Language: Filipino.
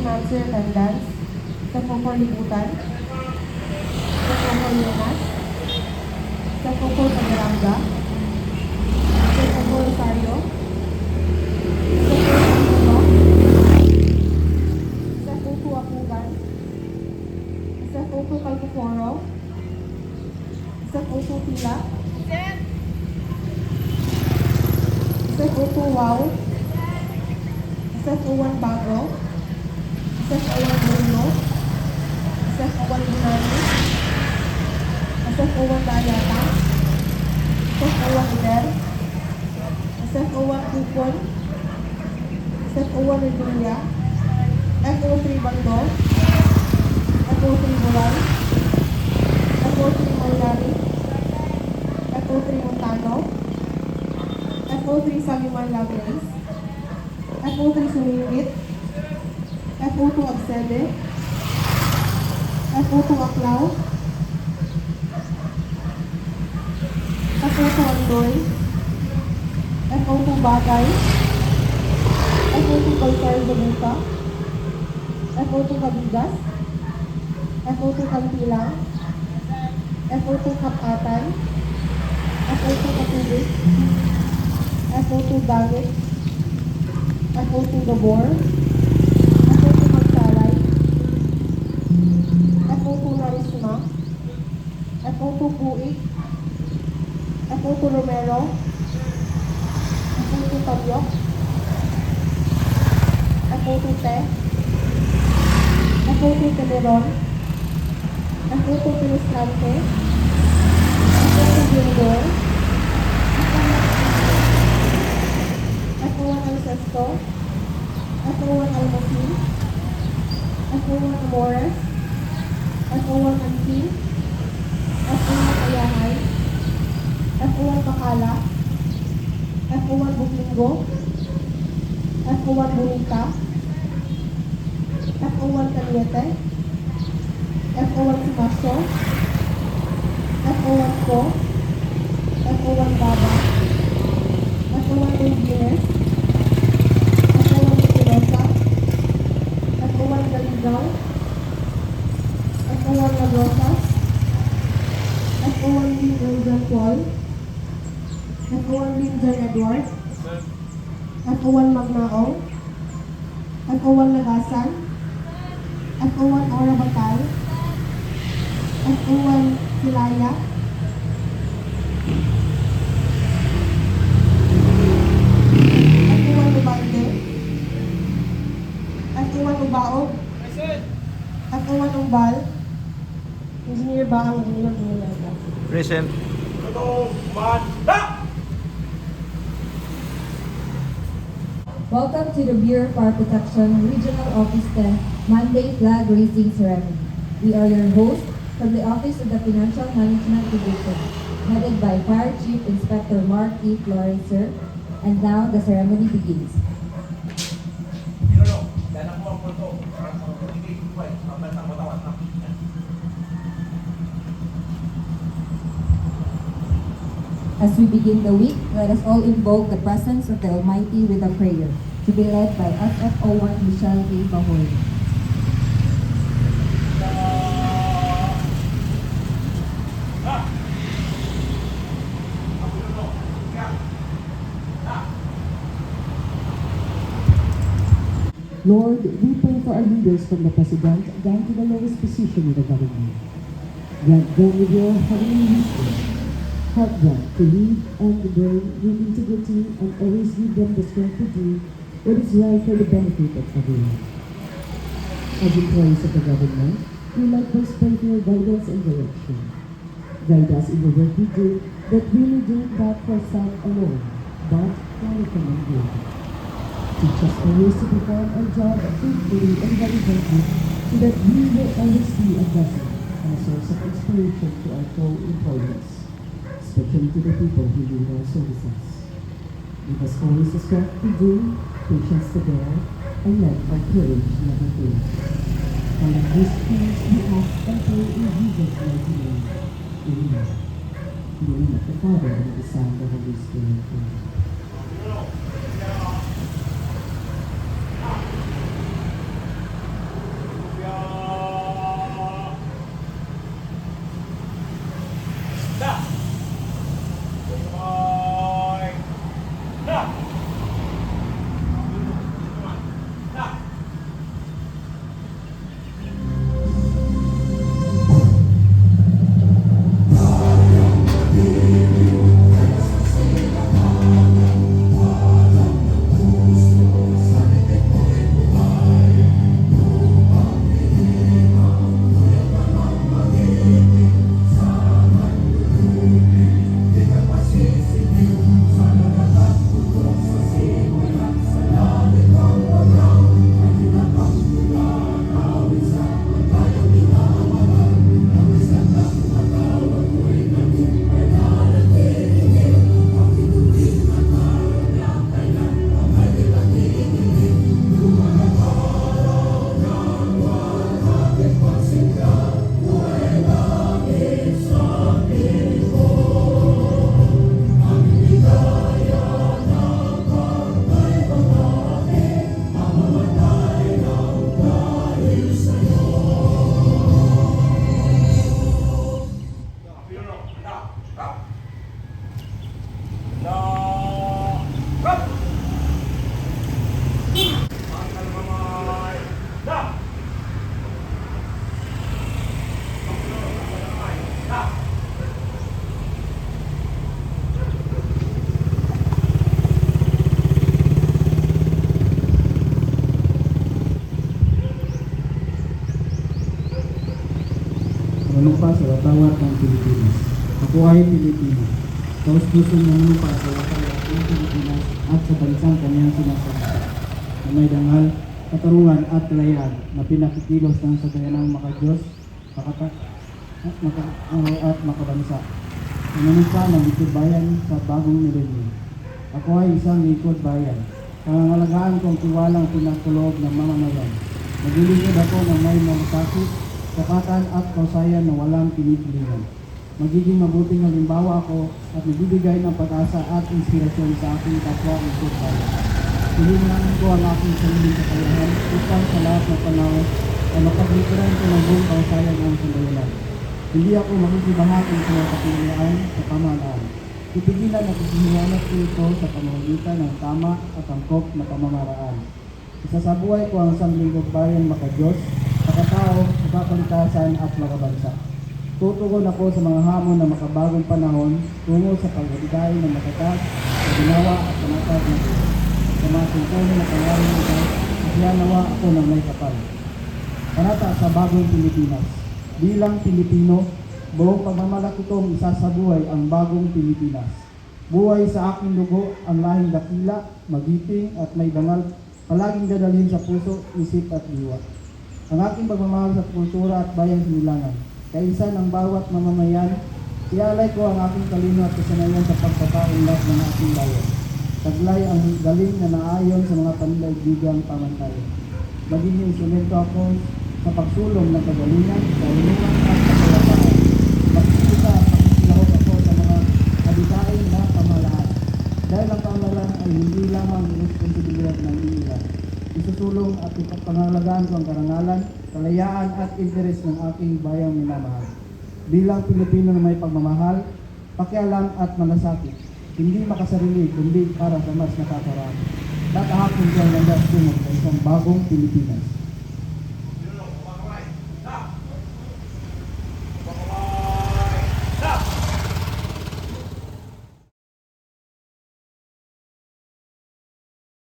Nancy Attendance, sa Pokor Libutan, sa Pokor Lunas, sa Pokor Pagaranga, sa Pokor Rosario, sa Pokor Tulo, sa Pokor Apugan, sa Pokor Calcuforo, sa Pokor Tila, sa Pokor Wow, sa Pokor Bago, sa Pokor Bruno, sa Pokor Bunani, sa Pokor Dayata, sa Pokor Ider, sa Pokor Kupon, sa Pokor Redulia, FO3 Bando, FO3 Bulan, FO3 Maulari, FO3 Montano, FO3 Saluman Lavres, FO3 Sumingit, FO2 Agsede, FO2 Aklaw, FO2 Andoy, FO2 Bagay, FO2 Kalsar Babuka, FO2 Kabigas, FO2 Kampilang, FO2 Kapatan, FO2 Katubig, FO2 Gamit, FO2 Gabor, FO2 Magsalay, FO2 Narisma, FO2 Puig, FO2 Romero, FO2 Tabyok, FO2 Te, FO2 Temeron, FO2 Pilustrante, FO2 Bindor, FO1 Alcesto, FO1 Almosin, FO1 Amores, FO1 Ansin, FO1 Ayahay, FO1 Bakala, FO1 Buklinggo, FO1 Bonita, FO1 Caliete, FO1 Simaso, FO1 Po, FO1 Baba, FO1 Ungines, FO1 Espinosa, FO1 Galigaw, FO1 Lagrosas, FO1 Lin Paul, FO1 Linjan Edward, FO1 Magnaong, FO1 Lagasan, FO1 Ora Batal, FO1 Silaya, FO1 Ubalde, FO1 Ubaog, FO1 Umbal, Engineer Baang, Engineer Bulaga. Present. Welcome to the Bureau of Fire Protection Regional Office 10 Monday Flag Raising Ceremony. We are your hosts from the Office of the Financial Management Division, headed by Fire Chief Inspector Mark E. Flores, sir. And now the ceremony begins. As we begin the week, let us all invoke the presence of the Almighty with a prayer, to be led by FFO1 Michelle A. Bahoy. Lord, we pray for our leaders from the President down to the lowest position in the government. Grant them with your heavenly wisdom. Help them to lead and reign with integrity and always give them the strength to do what is right for the benefit of everyone. As employees of the government, we likewise pray for your guidance and direction. Guide us in the work we do, that we may do it not for self alone, but for the common good. Teach us always to perform our job faithfully and diligently, so that we will always be a blessing and a source of inspiration to our co-employees, especially to the people who need our services. Give us always the strength to do, patience to bear, and let our courage never fail. All of these things we ask and pray in Jesus' mighty name. Amen. In the name of the Father, and of the Son, and of the Holy Spirit. Amen. manumpa sa bawat ng Pilipinas. Ako ay Pilipino. Taos pusong manumpa sa wakay ng Pilipinas at sa bansang kanyang sinasaksa, na may dangal, katarungan at kalayaan na pinakikilos ng sagayanang makadiyos, at makabansa. Manumpa ng lingkod bayan sa bagong milenyo. Ako ay isang lingkod bayan. Pangangalagaan kong tiwalang pinakuloob ng mamamayan. Naglilingkod ako ng may malasakit, kapatan at kausayan na walang pinipilingan. Magiging mabuting halimbawa ako at nagbibigay ng pag-asa at inspirasyon sa aking kapwa lingkod bayan. Hilingan ko ang aking sariling kakayahan upang sa lahat ng panahon ay mapaglikuran ko ng buong kausayan ang sambayanan. Hindi ako makikibahagi sa mga kapilian sa pamahalaan. Pipigilan at isiniwanag ko ito sa pamamagitan ng tama at angkop na pamamaraan. Isasabuhay ko ang isang lingkod bayan makadiyos, makatao, makakalikasan at makabansa. Tutugon ako sa mga hamon na makabagong panahon tungo sa pagdadigay ng matatag, ginawa at panatag na ito. Sa mga tungkulin na pangalan ito, nawa ako ng may kapal. Panata sa bagong Pilipinas. Bilang Pilipino, buong pagmamalaki kong isasabuhay ang bagong Pilipinas. Buhay sa aking dugo ang lahing dakila, magiting at may dangal, palaging dadalhin sa puso, isip at diwa. Ang aking pagmamahal sa kultura at bayang sinilangan. Kaisa ng bawat mamamayan, ialay ko ang aking talino at kasanayan sa pagpapaulat ng aking bayan. Taglay ang galing na naayon sa mga panlaibigang pamantayan. Magiging instrumento ako sa pagsulong ng kagalingan, kaunungan at kapayapaan. Magkikita at magkikilahok ako sa mga adikain na pamahalaan. Dahil ang pamahalaan ay hindi lamang responsibilidad ng ilan. Isusulong at ipagpangalagaan ko ang karangalan, kalayaan at interes ng aking bayang minamahal. Bilang Pilipino na may pagmamahal, pakialam at malasakit, hindi makasarili kundi para sa mas nakakarami. Tatahakon ko ang landas tungo sa isang bagong Pilipinas.